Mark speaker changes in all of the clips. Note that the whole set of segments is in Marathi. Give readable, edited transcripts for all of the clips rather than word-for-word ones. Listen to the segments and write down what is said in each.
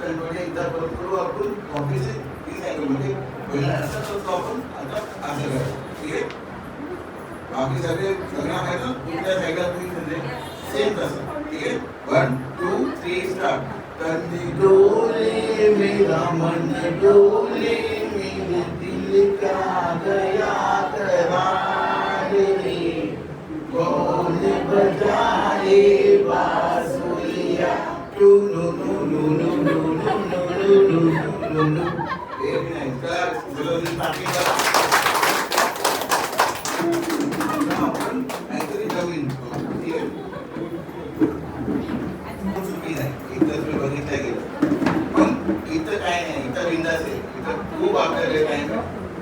Speaker 1: कंट्रोल एकदा परत करू आपण ऑफिस ती सायकल म्हणजे पहिला असं करतो आपण आता असं करायचं ठीक आहे. बाकी सगळ्या माहिती कुठल्या सायकल तुम्ही म्हणजे सेम तसं ठीक आहे. 1 2 3 स्टार्ट. तंदी डोले मेरा मन डोले मेरे दिल का गया करार रे कौन बजाए बांसुरिया टू नु नु नु नु नु नु नु नु नु. Very nice. तर जल्दी पाठी करा. आपण काहीतरी नवीन ठीक आहे. चुकी नाही एकदा तुम्ही बघितलं गेलं पण इथं काय नाही. इथं बिंदास आहे. इथं खूप आपल्याकडे टाइम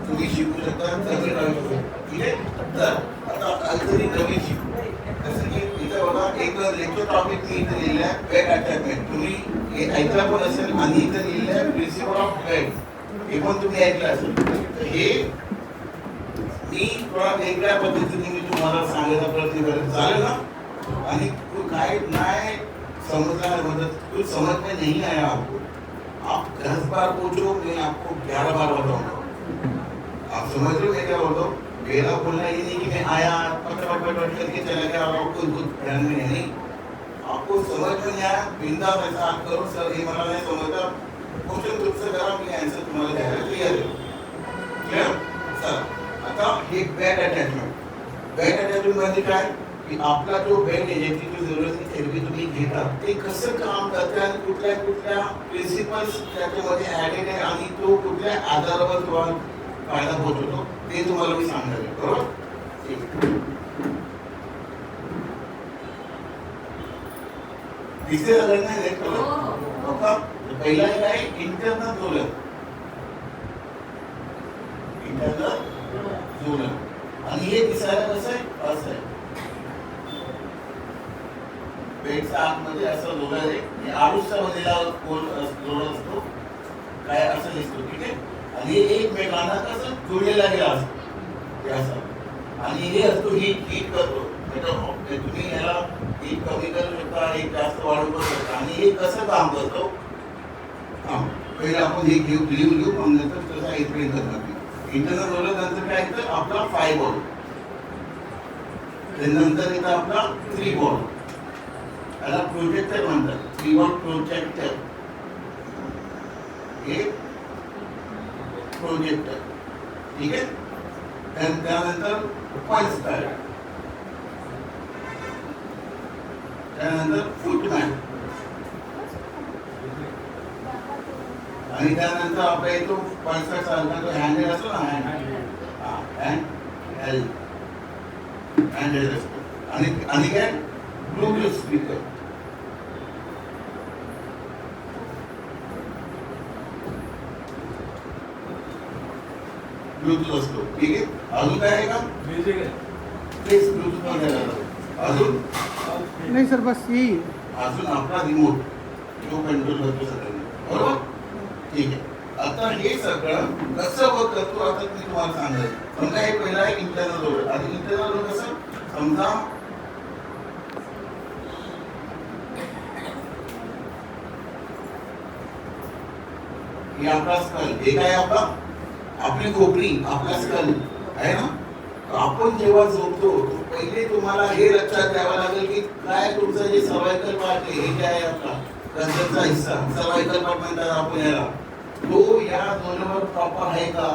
Speaker 1: तुम्ही शिकू शकता सगळे राहू शकता ठीक आहे. तर आता काहीतरी नवीन शिकू. जसं की इथं बघा एक लेक्चर टॉपिक मी इथं लिहिलं आहे बॅक अटॅचमेंट. तुम्ही हे ऐकलं पण असेल आणि इथं लिहिलं आहे प्रिन्सिपल ऑफ बॅग. हे पण तुम्ही ऐकलं असेल. तर हे मी थोडा वेगळ्या पद्धतीने मी तुम्हाला सांगायचा प्रयत्न करेन चालेल ना. आणि काय नाही समझना मदद कुछ समझ में नहीं आया आपको आप 10 बार पूछो मैं आपको 11 बार बताऊंगा. आप समझ रहे हो मैं क्या बोल रहा हूँ. मेरा बोलना ये नहीं कि मैं आया पट करके चला गया और आपको कुछ ध्यान में नहीं. आपको समझ में नहीं आया बिंदास ऐसा आप करो सर हे मला नाही समजता क्वेश्चन तुमचं करा मी आन्सर तुम्हाला द्यायला क्लिअर आहे. Clear sir. आता हे बॅक अटॅचमेंट. बॅक अटॅचमेंट म्हणजे काय की आपला जो बॅग आहे ज्याची जो जरूरत थेरपी तुम्ही घेता ते कसं काम करते आणि कुठल्या कुठल्या प्रिन्सिपल्स त्याच्यामध्ये ॲडेड आहे आणि तो कुठल्या आधारावर तुम्हाला फायदा पोहोचवतो ते तुम्हाला मी सांगणार आहे बरोबर. दिसते सगळ्यांना बघा. पहिला काय इंटरनल झोलन. इंटरनल झोलन आणि हे दिसायला कसं आहे असं आहे. बेडच्या आतमध्ये असं झोलन आहे. आडूसच्या मधला झोलन असतो काय असं दिसतो ठीक आहे. आणि एकमेकांना कसं जोडलेला गेला असतो असं. आणि हे असतो हीट करतो. तुम्ही याला हीट कमी करू शकता एक जास्त वाढवू करू शकता. आणि हे कसं काम करतो पहिले आपण हे लिहून घेऊ मग नंतर तसा एक्सप्लेन करणार. इंटरनल झोलन नंतर काय येतं आपला 5 बॉल. नंतर येतं आपला 3 बॉल. याला प्रोजेक्टर म्हणतात. 3 बॉल प्रोजेक्टर. हे प्रोजेक्टर ठीक आहे. त्यानंतर पल्स पॅड. त्यानंतर फुटमॅन. आणि त्यानंतर आपल्या येतो पल्स पॅड सारखा जो हँडल असतो ना हँडल असतो. आणि काय ब्लूटूथ स्पीकर. ब्लूटूथ असतो ठीक आहे. अजून काय आहे का म्युझिक आहे तेच ब्लूटूथ मध्ये जातं. अजून
Speaker 2: नाही सर बस येईल.
Speaker 1: अजून आपला रिमोट जो कंट्रोल करतो सगळ्यांना बरोबर ठीक आहे. आता हे सगळं कसं वर्क करतो आता मी तुम्हाला सांगेन. समजा हे पहिला आहे इंटरनल झोलन. आणि इंटरनल झोलन कसं समजा हे आपला स्कल. हे काय आपला आपली खोपरी आपला स्कल आहे ना. आपण जेव्हा झोपतो पहिले तुम्हाला हे लक्षात द्यावं लागेल की काय तुमचं जे सर्वायकल पार्ट आहे हे काय आहे आपला गंधचा हिस्सा सर्वायकल पार्ट म्हणतात आपण याला. तो या झोनवर प्रॉपर आहे का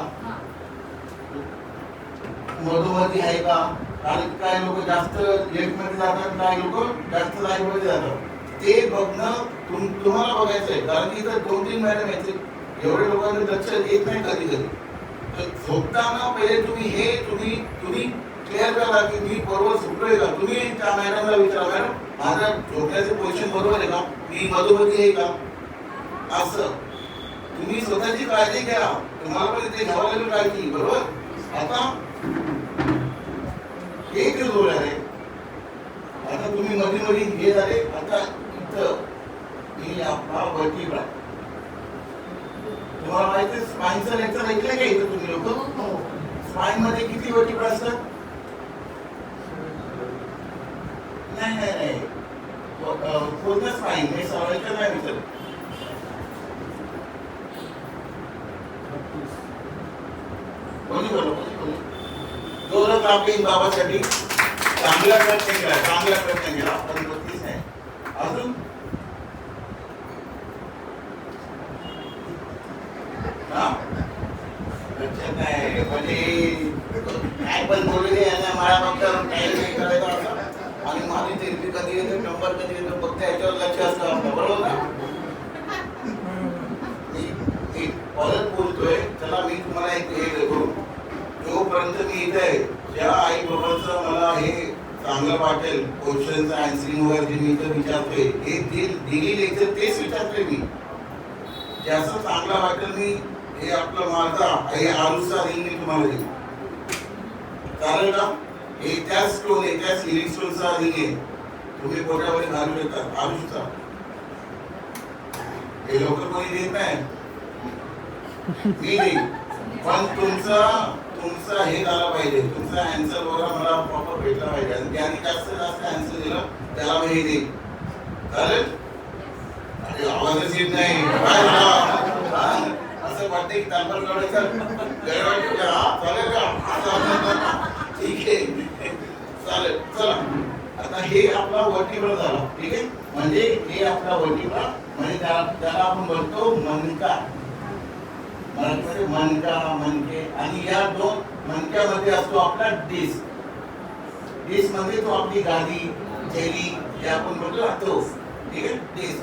Speaker 1: मधोमधी आहे का. कारण काय लोक जास्त लेफ्ट मध्ये जातात काय लोक जास्त राईट मध्ये जातात. ते बघणं तुम्हाला बघायचं आहे. कारण की इथं 2-3 मॅडम आहेत एवढे लोकांनी लक्ष येत नाही कधी कधी. झोपताना पहिले तुम्ही क्लिअर करा की मी बरोबर झोपलोय का. तुम्ही त्या मॅडमला विचारा मॅडम माझा झोपण्याचे पोझिशन बरोबर आहे का मी मधोमधी आहे का. असं तुम्ही स्वतःची काळजी घ्या. तुम्हाला पण ते घ्यावं लागेल काळजी बरोबर. आता हे जे झोन आहे आता तुम्ही मध्ये हे झाले. आता इथं हे आपला वर्टिब्रा. तुम्हाला माहिती आहे स्पाइनचं लेक्चर ऐकलं का इथं तुम्ही लोक. स्पाइन मध्ये किती वर्टिब्रा असतात. नाही कोणतं स्पाइन हे सर्वायकल नाही विचारत. कोणी जोरात आपली बाबासाठी चांगला प्रयत्न केला पण 32 आहे. अजून हा लक्षात नाही म्हणजे काय पण बोलू दे यांना मला फक्त काही नाही करायचं असं आणि माझी थेरपी कधी येते नंबर कधी येतो फक्त याच्यावर लक्ष असतं आपलं बरोबर ना. मी परत बोलतोय चला मी तुम्हाला एक हे देतो जोपर्यंत मी इथे आहे ज्या आई बाबांचं मला हे चांगलं वाटेल क्वेश्चनचं आन्सरिंग वगैरे जे मी इथं विचारतोय हे दिली लेक्चर तेच विचारतोय मी ज्याचं चांगलं वाटेल मी हे आपलं माझा हे आरुषचा रिंग मी तुम्हाला देईन चालेल का. हे त्याच स्टोन आहे त्याच लिरिंग स्टोनचा रिंग आहे तुम्ही पोटामध्ये घालून येतात आरुषचा. हे लवकर कोणी देत नाही मी देईन पण तुमचा हे झाला पाहिजे तुमचा आन्सर वगैरे मला प्रॉपर भेटला पाहिजे आणि त्याने जास्त आन्सर दिला त्याला मी हे देईन चालेल. अरे आवाजच येत नाही काय झाला असं वाटतंय की तांबर काढायचं चालेल का ठीक आहे चालेल. चला आता हे आपला वर्टिब्रा झाला ठीक आहे म्हणजे हे आपला वर्टिब्रा म्हणजे त्याला आपण म्हणतो मणका मराठीमध्ये मणका मणके आणि या दोन मणक्यामध्ये असतो आपला डिस्क मध्ये तो आपली गादी थैली हे आपण म्हणतो ना तो ठीक आहे डिस्क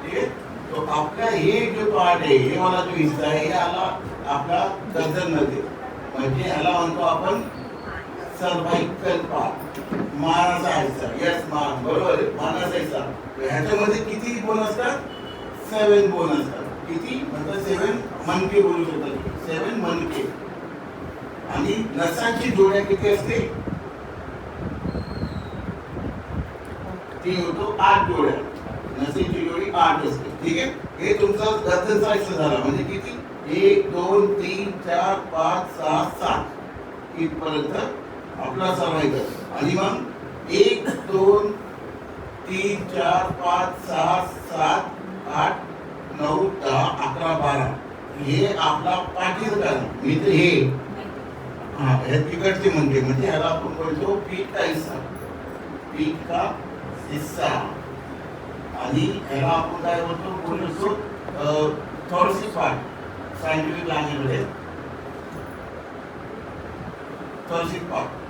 Speaker 1: ठीक आहे. तो आपला हे जो पार्ट आहे हे मला जो हिस्सा आहे हे आला आपला गर्दनमध्ये म्हणजे ह्याला म्हणतो आपण सर्वाइकल पार्ट मानाचा हिस्सा. यस मान बरोबर आहे मानाचा हिस्सा. ह्याच्यामध्ये किती बोन असतात 7 बोन असतात. किती म्हणजे 7 मणके बोलू शकतात 7 मणके आणि नसांची जोड्या किती असते ती होतो 8 जोड्या नसांची जोडी 8 असते ठीक आहे. हे तुमचा गर्दनचा हिस्सा झाला म्हणजे किती 1 2 3 4 5 6 7 इथपर्यंत आपला सर्वाइकल आणि मग 1 2 3 4 5 6 7 8 9 10 11 12 हे आपला पाठीचं कारण मी तर हे हे तिकडचे म्हणजे ह्याला आपण बोलतो पीठ का हिस्सा आणि ह्याला आपण काय बोलतो थोडीशी पार्ट सायंटिफिक लँग्वेजमध्ये थोडीशी पार्ट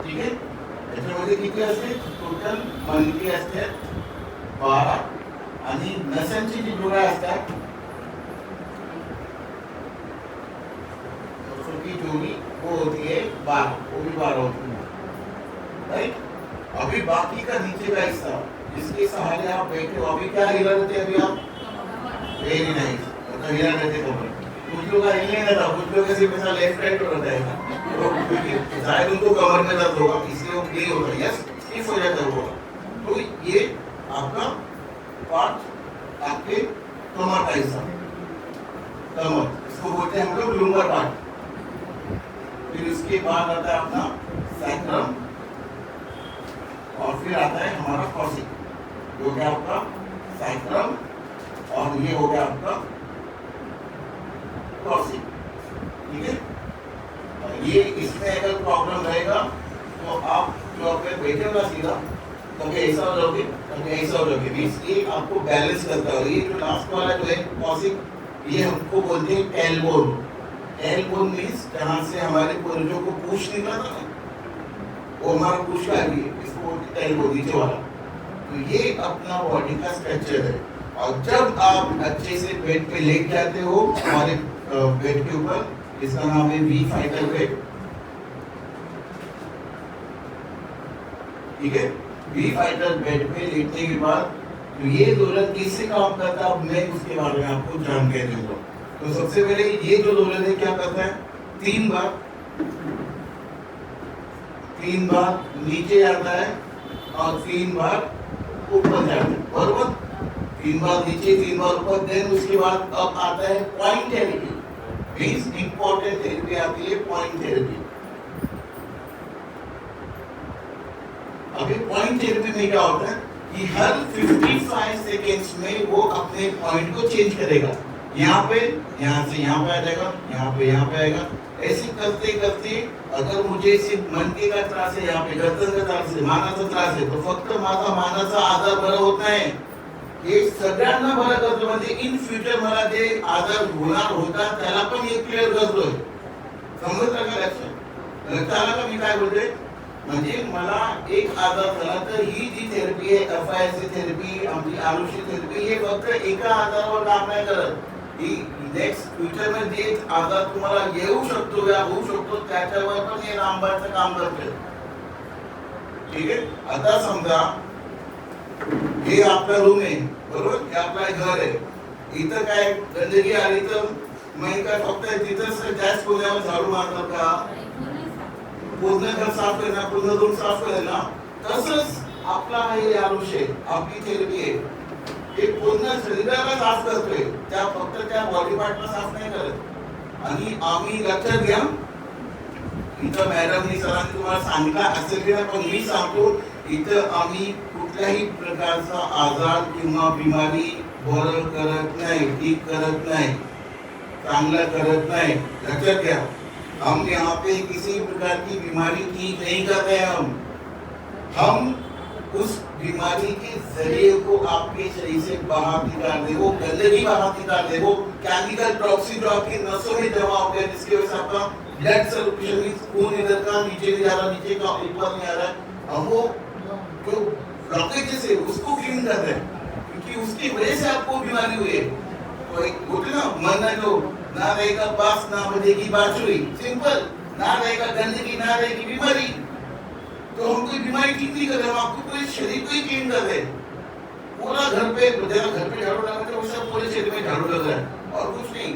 Speaker 1: ठीक आहे. त्याच्यामध्ये किती असते टोटल मणके असतात 12 आणि नसांची जी जोड्या असतात की जोड़ी वो होती है 12 वो भी 12 होती है राइट. अभी बाकी का नीचे का हिस्सा जिसके सहारे आप बैठे हो अभी क्या हिला देते अभी आप वेरी नाइस मतलब हिला देते कमर कुछ लोग का हिलने नहीं था कुछ लोग का सिर्फ ऐसा लेफ्ट राइट होता है तो क्योंकि शायद उनको कमर में दर्द होगा इसलिए वो ये होगा यस स्टिफ हो जाता है वो. तो ये आपका पार्ट आपके कमर का हिस्सा कमर इसको बोलते हैं हम लोग लुंबर पार्ट. फिर उसके बाद आता है अपना सैक्रम और फिर आता है हमारा कॉर्सिक जो गया आपका सैक्रम और ये हो गया आपका कॉर्सिक ठीक है. ये इसमें अगर प्रॉब्लम रहेगा तो आप जो अपने बैठे हो ना सीधा कभी ऐसा हो जाओगे कभी ऐसा हो जाओगे मीन्स ये आपको बैलेंस करता है. ये जो लास्ट वाला जो है कॉर्सिक ये हमको बोलते हैं टेलबोन. टेलबोन मीन्स जहाँ से हमारे पूर्वजों को पूछ निकला था ना वो हमारा पूछ का है इसको बोलते टेलबोन नीचे वाला. तो ये अपना बॉडी का स्ट्रक्चर है और जब आप अच्छे से बेड पे लेट जाते हो हमारे बेड के ऊपर इसका नाम है वी फाइटर बेड ठीक है. वी फाइटर बेड पे लेटने के बाद तो ये दोलन किससे काम करता है मैं उसके बारे में आपको जानकारी दूंगा. तो सबसे पहले ये जो दोलन है क्या करता है 3 बार नीचे जाता है और 3 बार ऊपर जाता है बरोबर. 3 बार नीचे 3 बार ऊपर देन उसके बाद अब आता है point therapy means important therapy आती है पॉइंट थेरेपी. अभी पॉइंट थेरेपी में क्या होता है कि हर 55 सेकेंड्स में वो अपने पॉइंट को चेंज करेगा। यहाँ पे, यहाँ से यहाँ पे आ जाएगा, यहाँ पे आएगा। ऐसे करते करते अगर मुझे सिर्फ मनके का त्रास है, यहाँ पे गर्दन का त्रास आहे, मानाचा त्रास आहे, तो फक्त माझा मानाचा आजार बरा होत नाही, हे सगळ्यांना बरं करतो। म्हणजे इन फ्युचर मला जे आजार होणार होता त्याला पण हे क्लिअर करतोय। समजलं का? लक्षात आलं का मी काय बोलतोय? म्हणजे मला एक आजार झाला तर ही जी थेरपी आहे, एफआयसी थेरपी, आमची आरुषी थेरपी, हे फक्त एका आजारावर काम नाही करत। ही नेक्स्ट फ्युचर मध्ये जे आजार तुम्हाला येऊ शकतो या होऊ शकतो त्याच्यावर पण हे रामबाणचं काम करते। ठीक आहे? आता समजा हे आपला रूम आहे, बरोबर? हे आपलं घर आहे। इथं काय गंदगी आली तर मी काय फक्त तिथंच गॅस खोल्यावर झाडू मारणार का? पूर्ण घर साफ करणार, पूर्ण रूम साफ करणार। तसंच आपला हे आयुष्य, आपली थेरपी आहे, हे पूर्ण शरीराला साफ करतोय, त्या फक्त त्या बॉडी पार्टला साफ नाही करत। आणि आम्ही लक्षात घ्या, इथं मॅडमनी सरांनी तुम्हाला सांगितलं असेल की नाही, पण मी सांगतो, इथं आम्ही कुठल्याही प्रकारचा आजार किंवा बिमारी बरं करत नाही, ठीक करत नाही, चांगलं करत नाही। लक्षात घ्या, हम यहाँ पे किसी प्रकार की बीमारी ठीक नहीं कर रहे हैं। हम उस बीमारी के जरिए को आपके शरीर से बाहर निकाल दे, वो गंदगी बाहर निकाल दे, वो केमिकल टॉक्सिन जो आपकी नसों में जमा हो गया जिसकी वजह से आपका ब्लड सर्कुलेशन, खून इधर का नीचे नहीं जा रहा, नीचे का ऊपर नहीं आ रहा है, हम वो जो ब्लॉकेजेस है उसको क्लीन कर रहे हैं, क्योंकि उसकी वजह से आपको बीमारी हुई है। तो एक बोलते ना, मन जो ना रहेगा बास ना बजेगी बांसुरी, सिंपल, ना रहेगा गंदगी ना रहेगी बीमारी। तो हम कोई बीमारी ठीक नहीं कर रहे, हम आपको पूरे शरीर को ही क्लीन कर रहे हैं। पूरा घर पे घर पे झाड़ू लगाते हैं, वैसा पूरे शरीर में झाड़ू लग रहा है और कुछ नहीं।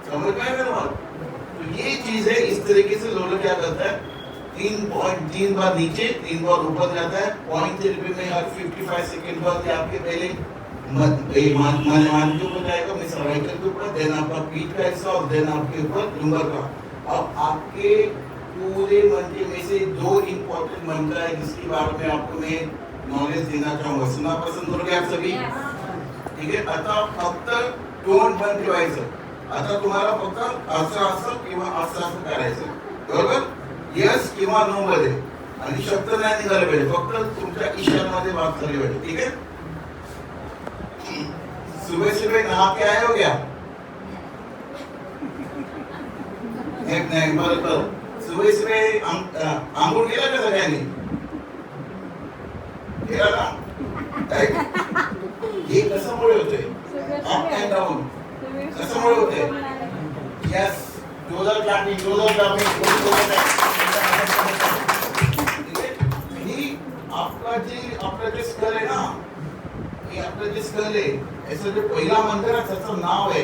Speaker 1: समझ में आया बात? तो ये चीज है, इस तरीके से लोग क्या करता है, 3 बार नीचे 3 बार ऊपर जाता है। पॉइंट थेरेपी में हर 55 सेकंड बाद आपके पहले मान के ऊपर जाएगा, मैं सर्वाइकल के ऊपर, देन आपका पीठ का हिस्सा और देन आपके ऊपर लंबर का। अब आपके पूरे मंत्र में से 2 इंपॉर्टेंट मंत्र है जिसके बारे में आपको मैं नॉलेज देना चाहूंगा। सुना पसंद करोगे आप सभी? ठीक है? आता फक्त तोंड बंद ठेवायचं। आता तुम्हाला फक्त असं किंवा असं करायचं, बरोबर? यस किंवा नो मध्ये, आणि शब्द नाही निघाले पाहिजे, फक्त तुमच्या इशाऱ्यामध्ये बात झाली पाहिजे। ठीक है? सुबह सुबह नहा के आए हो क्या? नहीं, बरोबर। सुबह सुबह आंघोळ केला का सगळ्यांनी? केला ना? हे कशामुळे होते? अप अँड डाऊन कशामुळे होते? यस, डोजर क्लॅपिंग ही आपला जे स्कल आहे ना, हे आपलं जे स्कल आहे, याचं जे पहिला मंत्र आहे त्याचं नाव आहे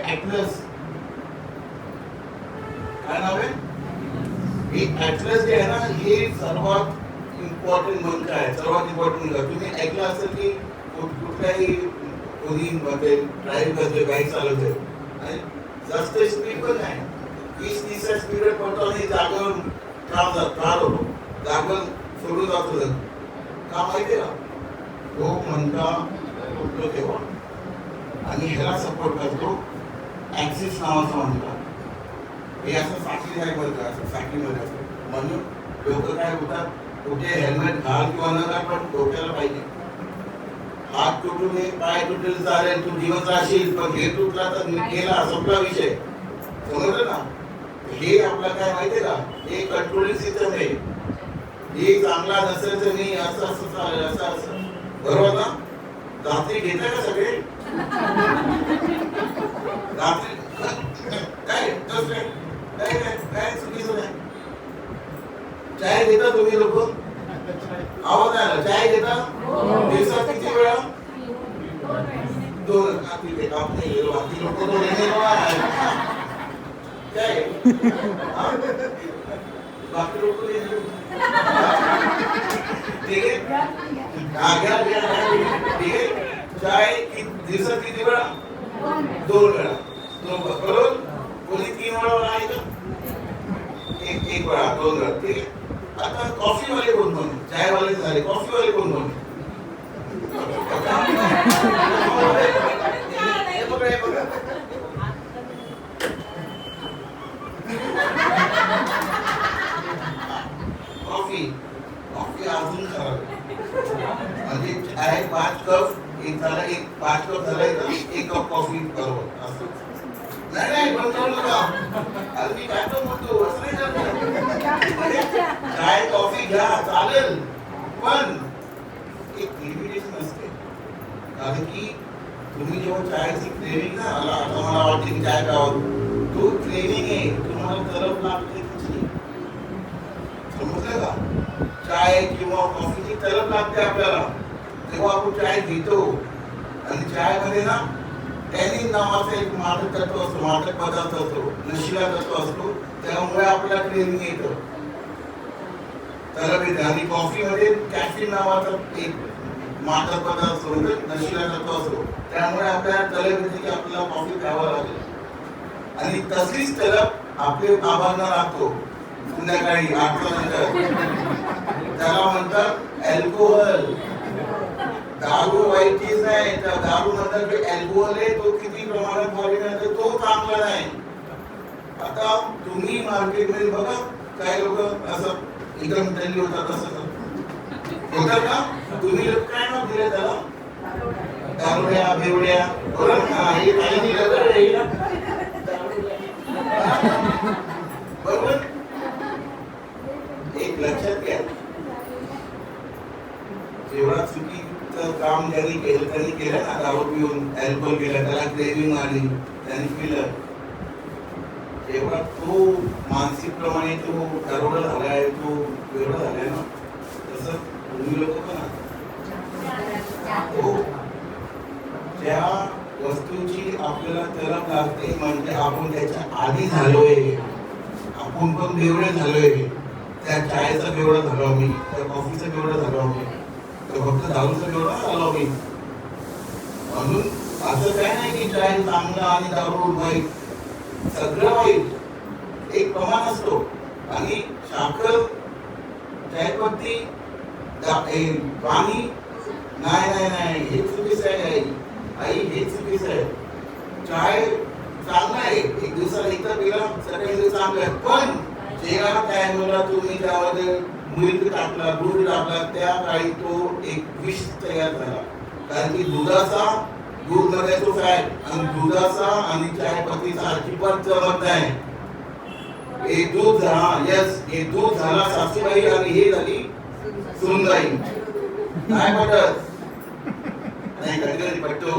Speaker 1: ॲटलस। काय नाव आहे? हे ॲटलस जे आहे ना, हे सर्वात इम्पॉर्टंट मंत्र आहे, सर्वात इम्पॉर्टंट मंत्र। तुम्ही ऐकलं असेल की कुठल्याही कोणी ड्राईव्ह करतोय, बाईक चालवतोय आणि जास्त स्पीड पण नाही, 20-30 स्पीड पडतो आणि जागेवर ठार होतो, जागेवर सोडून जातो। का माहिती आहे का? तो मंत्र उठतो तेव्हा, आणि ह्याला सपोर्ट करतो ॲक्सिस नावाचा मंत्र। हे असं साखळी आहे बरं का, असं साखळीमध्ये असतं, म्हणून लोक काय होतात, कुठे हेल्मेट घाल किंवा न घाल पण डोक्याला पाहिजे। हात तुटू नये, पाय तुटेल चालेल, तू जीवन राहशील, पण हे तुटला तर गेला, संपला विषय। समजलं ना? हे आपलं काय माहितीये का, हे कंट्रोलिंग सिस्टम आहे। हे चांगला नसेल तर मी असं चालेल, असं बरोबर ना? रात्री घेता का सगळे? रात्री काय चुकीचं नाही। चाय घेता तुम्ही लोक? आवाज आला, चाय घेता? दिवसात किती वेळा? 2। बाकी लोक तो काय बाकी लोक ठीक है? ठीक है? चाय दिवसात किती वेळा? 2 वेळा, बरोबर? कोणी 3 वेळा आहे का? एक वेळा, 2 वेळा। ठीक आहे? आता कॉफी वाले कोण? चाय वाले झाले, कॉफी वाले कोण? कॉफी अजून खराब म्हणजे चाय 5 कप एक झाला, एक 5 कप झाला एक कप कॉफी बरोबर असं नाही बंद करू नका. मी काय तो म्हणतो असं नाही करत. चाय कॉफी घ्या चालेल पण एक लिमिटेशन असते. कारण की तुम्ही जेव्हा चायची क्रेविंग ना आता मला वाटते की चाय प्यावं तो क्रेविंग आहे तुम्हाला तलब लागते त्याची समजलं का. चाय किंवा कॉफीची तलब लागते आपल्याला तेव्हा आपण चाय घेतो आणि चाय मध्ये ना टॅनिन नावाचा एक मादक तत्व असतो, मादक पदार्थ असतो, नशिला तत्व असतो, त्यामुळे आपल्याला क्रेविंग येतं तलब येते. आणि कॉफी मध्ये कॅफीन नावाचा एक मादक पदार्थ असतो म्हणजे नशिला तत्व असतो, त्यामुळे आपल्याला तलब येते की आपल्याला कॉफी प्यावं लागेल. आणि तशीच तलब आपले बाबांना लागतो संध्याकाळी 8 नंतर. त्याला म्हणतात अल्कोहोल. दारू वाईट चीज नाही, त्या दारू नंतर जे अल्कोहोल आहे तो किती प्रमाणात बॉडीमध्ये तो चांगला नाही. आता तुम्ही मार्केटमध्ये बघा काही लोक असं एकदम तल्ली होतात असं होतात का. तुम्ही लोक काय नाव दिले त्याला दारुड्या बेवड्या बरोबर. एक लक्षात घ्या जेवढा चुकीचं काम त्यांनी केलं ना दारू पिऊन अल्कोहोल केलं त्याला क्रेविंग आली त्यांनी पिलं तेव्हा तो मानसिक प्रमाणे तो दरोडा झालाय तो वेगळा झालाय ना. तसं तुम्ही लोक पण हो ज्या वस्तूची आपल्याला तलब लागते म्हणजे आपण त्याच्या आधी झालोय. आपण पण बेवडे झालोय. त्या चायचा बेवडा झालो आम्ही, त्या कॉफीचा बेवडा झालो आम्ही, तर फक्त दारूचा बेवडा झालो आम्ही. म्हणून असं काय नाही की चाय चांगला आणि दारू वाईट. सगळं वाईट एक प्रमाण असतो. आणि साखर चायपत्ती पाणी नाही हे चुकीचं आहे आई हे चुकीचं आहे. चाय चांगला आहे एक दिवसाला इथं पिला सगळ्या दिवस चांगलं आहे पण जेव्हा टायमाला तुम्ही त्यामध्ये मिल्क टाकला दूध टाकला त्या काळी तो एक विष तयार झाला. कारण की दूध मध्ये तो फॅट आणि दुधाचा आणि चायपत्तीचा अजिबात जमत नाही. हे दूध हे दूध झाला सासूबाई आणि हे झाली सुनबाई. काय पटत नाही कधी कधी पटतो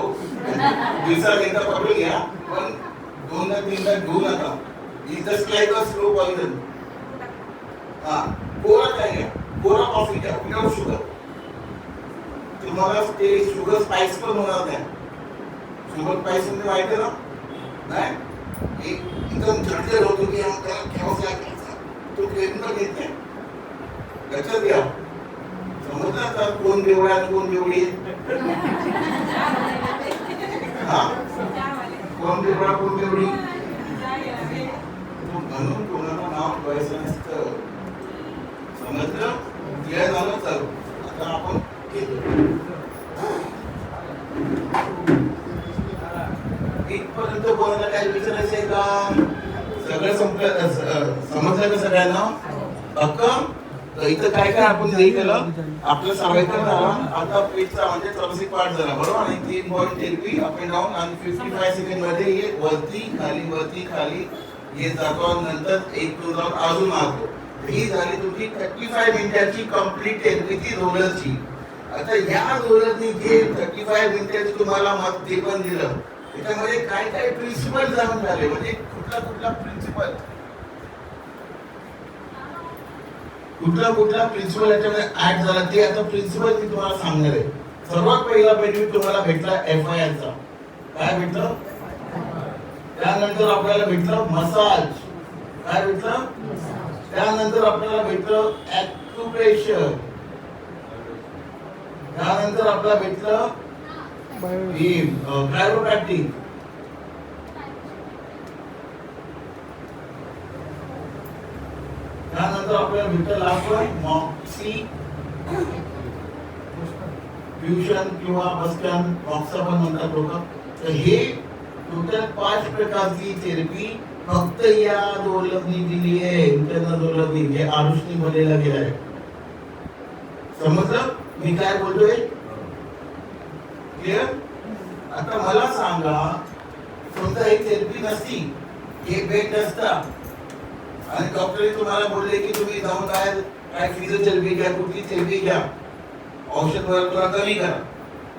Speaker 1: दिवसाला एकदा पकडून घ्या पण 2-3दा घेऊ नका. Is just like a slow poison. कोरा काय घ्या कोरा कॉफी घ्या विदाउट शुगर. तुम्हाला ते शुगर स्पाइस पण होणार नाही. शुगर स्पाइस म्हणजे माहिती आहे ना नाही एकदम झटझट होतो की त्याला घ्यावंच लागेल तो क्रेविंग पण येत नाही. लक्षात घ्या समजलं का कोण बेवडा आणि कोण बेवडी कोण बेवडा कोण बेवडी. म्हणून कोणाला नाव ठेवायचं नसतं. समजलं क्लिअर झालं. चालू आता आपण इथपर्यंत कोणाला काय विचारायचं आहे का. सगळं समजलं का सगळ्यांना भक्कम. तर इथं काय काय आपण नाही केलं आपलं सर्वायकल झाला. आता पेजचा म्हणजे 84 पार्ट झाला बरोबर. आणि 3 point therapy up and down आणि 55 सेकंड मध्ये हे वरती खाली हे जातो. नंतर 1-2 राऊंड अजून मारतो. ही झाली तुमची 35 मिनिटाची कंप्लीट थेरपीची रोलरची. आता या रोलरनी जे 35 मिनिटाची तुम्हाला मत ते पण दिलं त्याच्यामध्ये काय काय प्रिन्सिपल जाणून झाले म्हणजे कुठला प्रिन्सिपल याच्यामध्ये ऍड झाला ते आता प्रिन्सिपल मी तुम्हाला सांगणार आहे. सर्वात पहिला बेनिफिट तुम्हाला भेटला FIR चा. काय भेटलं त्यानंतर आपल्याला भेटलं मसाज. काय भेटलं त्यानंतर आपल्याला भेटलं ॲक्युप्रेशर. त्यानंतर आपल्याला भेटलं कायरोप्रॅक्टिक. त्यानंतर आपल्याला भेटलं लास्ट मॉक्सी फ्युजन किंवा बस्टन मॉक्सा पण म्हणतात लोक. तर हे टोटल 5 प्रकारची थेरपी फक्त या डोलरनी दिली आहे. इंटरनल डोलरनी जे आरुषनी बनलेला गेला आहे. समजलं मी काय बोलतोय? क्लिअर? आता मला सांगा, समजा एक थेरपी नसती, एक बेड नसता आणि डॉक्टरने तुम्हाला बोलले की तुम्ही जाऊन काय फिजिओथेरपी घ्या, कुठली थेरपी घ्या, औषध वगैरे थोडा कमी करा,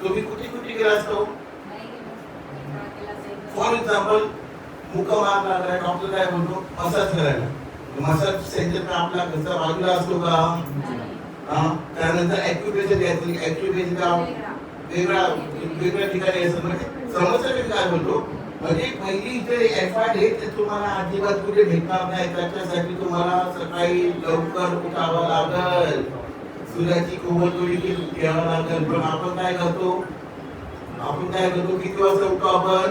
Speaker 1: तुम्ही कुठे कुठे गेला असतो? फॉर एक्झाम्पल मुका मार लागलाय, डॉक्टर काय बोलतो मसाज करायला. मसाज सेंटर का आपला घरचा बाजूला असतो का? त्यानंतर ऍक्युप्रेशर घ्यायचं. ऍक्युप्रेशर का वेगळ्या ठिकाणी असतं. म्हणजे समस्या मी काय बोलतो, म्हणजे पहिली इथे एफआय हे ते तुम्हाला अजिबात कुठे भेटणार नाही. त्याच्यासाठी तुम्हाला सकाळी लवकर उठावं लागल, सूर्याची कोवळ थोडी घ्यावं लागल. पण आपण काय करतो, किती वाजता उठतो आपण?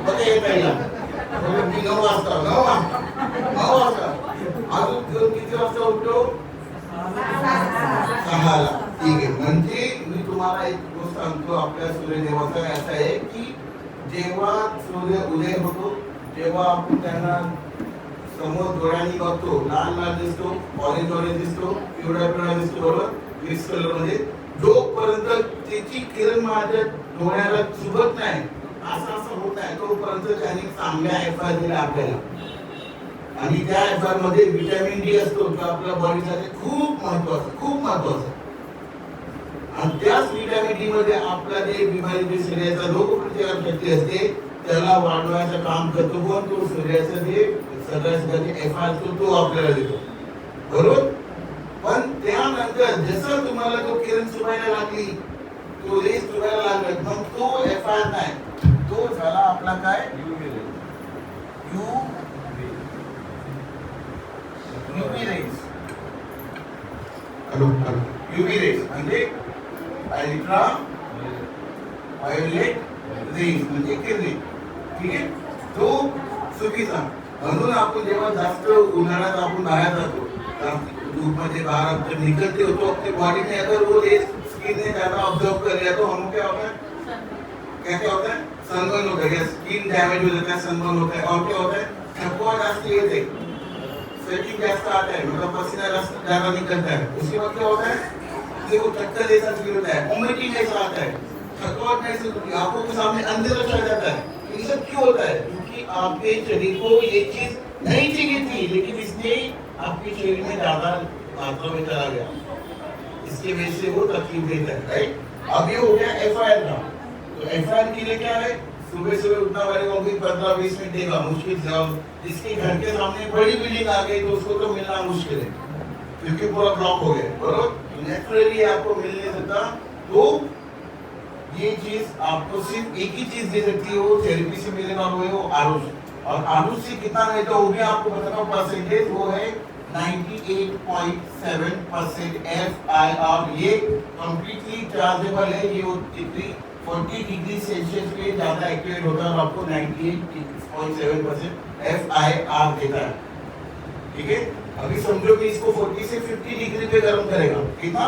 Speaker 1: बघा येत पहिला मी 9 वाजता. अजून किती वाजता उठतो? 6ला. ठीक आहे. म्हणजे मी तुम्हाला एक गोष्ट सांगतो, आपल्या सूर्यदेवाचा असा आहे की जेव्हा सूर्य उदय होतो तेव्हा आपण त्यांना समोर डोळ्यांनी बघतो, लाल दिसतो, ऑरेंज दिसतो, पिवळा दिसतो, बरोबर, मिक्स कलर मध्ये. जोपर्यंत त्याची किरण माझ्या डोळ्याला चुभत नाही, असं होत नाही, तोपर्यंत त्यांनी चांगल्या एफआर दिला आपल्याला. आणि त्या एफआर मध्ये व्हिटॅमिन डी असतो, जो आपल्या बॉडीसाठी खूप महत्वाचा. आणि त्याच व्हिटॅमिन डी मध्ये आपला जे बिमारी शरीराचा रोगप्रतिकारक शक्ती असते त्याला वाढवण्याचं काम करतो. पण तो सूर्याचं जे सगळ्यात एफआर तो आपल्याला देतो, बरोबर. पण त्यानंतर जसं तुम्हाला तो किरण चुभायला लागली, तो रेस चुभायला लागला, मग तो एफआर नाही, तो झाला आपला काय युव्ही रेस. युव्ही रेस म्हणजे अल्ट्रा व्हायोलेट रेस म्हणजे किरणे. ठीक आहे, तो चुकीचा. म्हणून आपण जेव्हा जास्त उन्हाळ्यात आपण बाहेर जातो, धूप मध्ये बाहर निकलते होतो, अपनी बॉडी में अगर वो रेस स्किन ने ज्यादा ऑब्जर्व कर लिया तो हम क्या होता है, क्या होता है, सनबर्न होता है, स्किन डैमेज हो जाता है, सनबर्न होता है. और क्या होता है, थकवा जास्त येते, स्वेटिंग जास्त आता है, मतलब पसीना ज्यादा निकलता है. उसके बाद क्या होता है, देखो चक्कर जैसा फील होता है, वोमिटिंग जैसा आता है, थकावट महसूस होती है, आंखों के सामने अंधेरा छा जाता है. ये सब क्यों होता है? क्योंकि आपके शरीर को ये चीज नहीं चाहिए थी, लेकिन इसने आपके शरीर में ज्यादा मात्रा में चला गया, इसकी वजह से वो तकलीफ देता है. राइट, अब ये हो गया एफआईआर का. तो एफआईआर के लिए क्या है, सुबह उठना पड़ेगा, 15-20 मिनट देगा मुश्किल से. और जिसके घर के सामने बड़ी बिल्डिंग आ गई तो उसको तो मिलना मुश्किल है, क्योंकि पूरा ब्लॉक हो गया, बरोबर. नेचुरली आपको मिल नहीं सकता. तो ये चीज आपको सिर्फ एक ही चीज दे सकती है, वो थेरेपी से मिलेगा, वो आरुष. और आरुष से कितना मिलता है वो भी आपको बताता हूँ. परसेंटेज वो है 98.7% FIR. ये कंप्लीटली चार्जेबल है. ये डिग्री 40 डिग्री सेल्सियस पे ज्यादा एक्टिवेट होता है और आपको 98.7% FIR देता है. ठीक है, अभी समझो कि इसको 40 से 50 डिग्री पे गर्म करेगा, कितना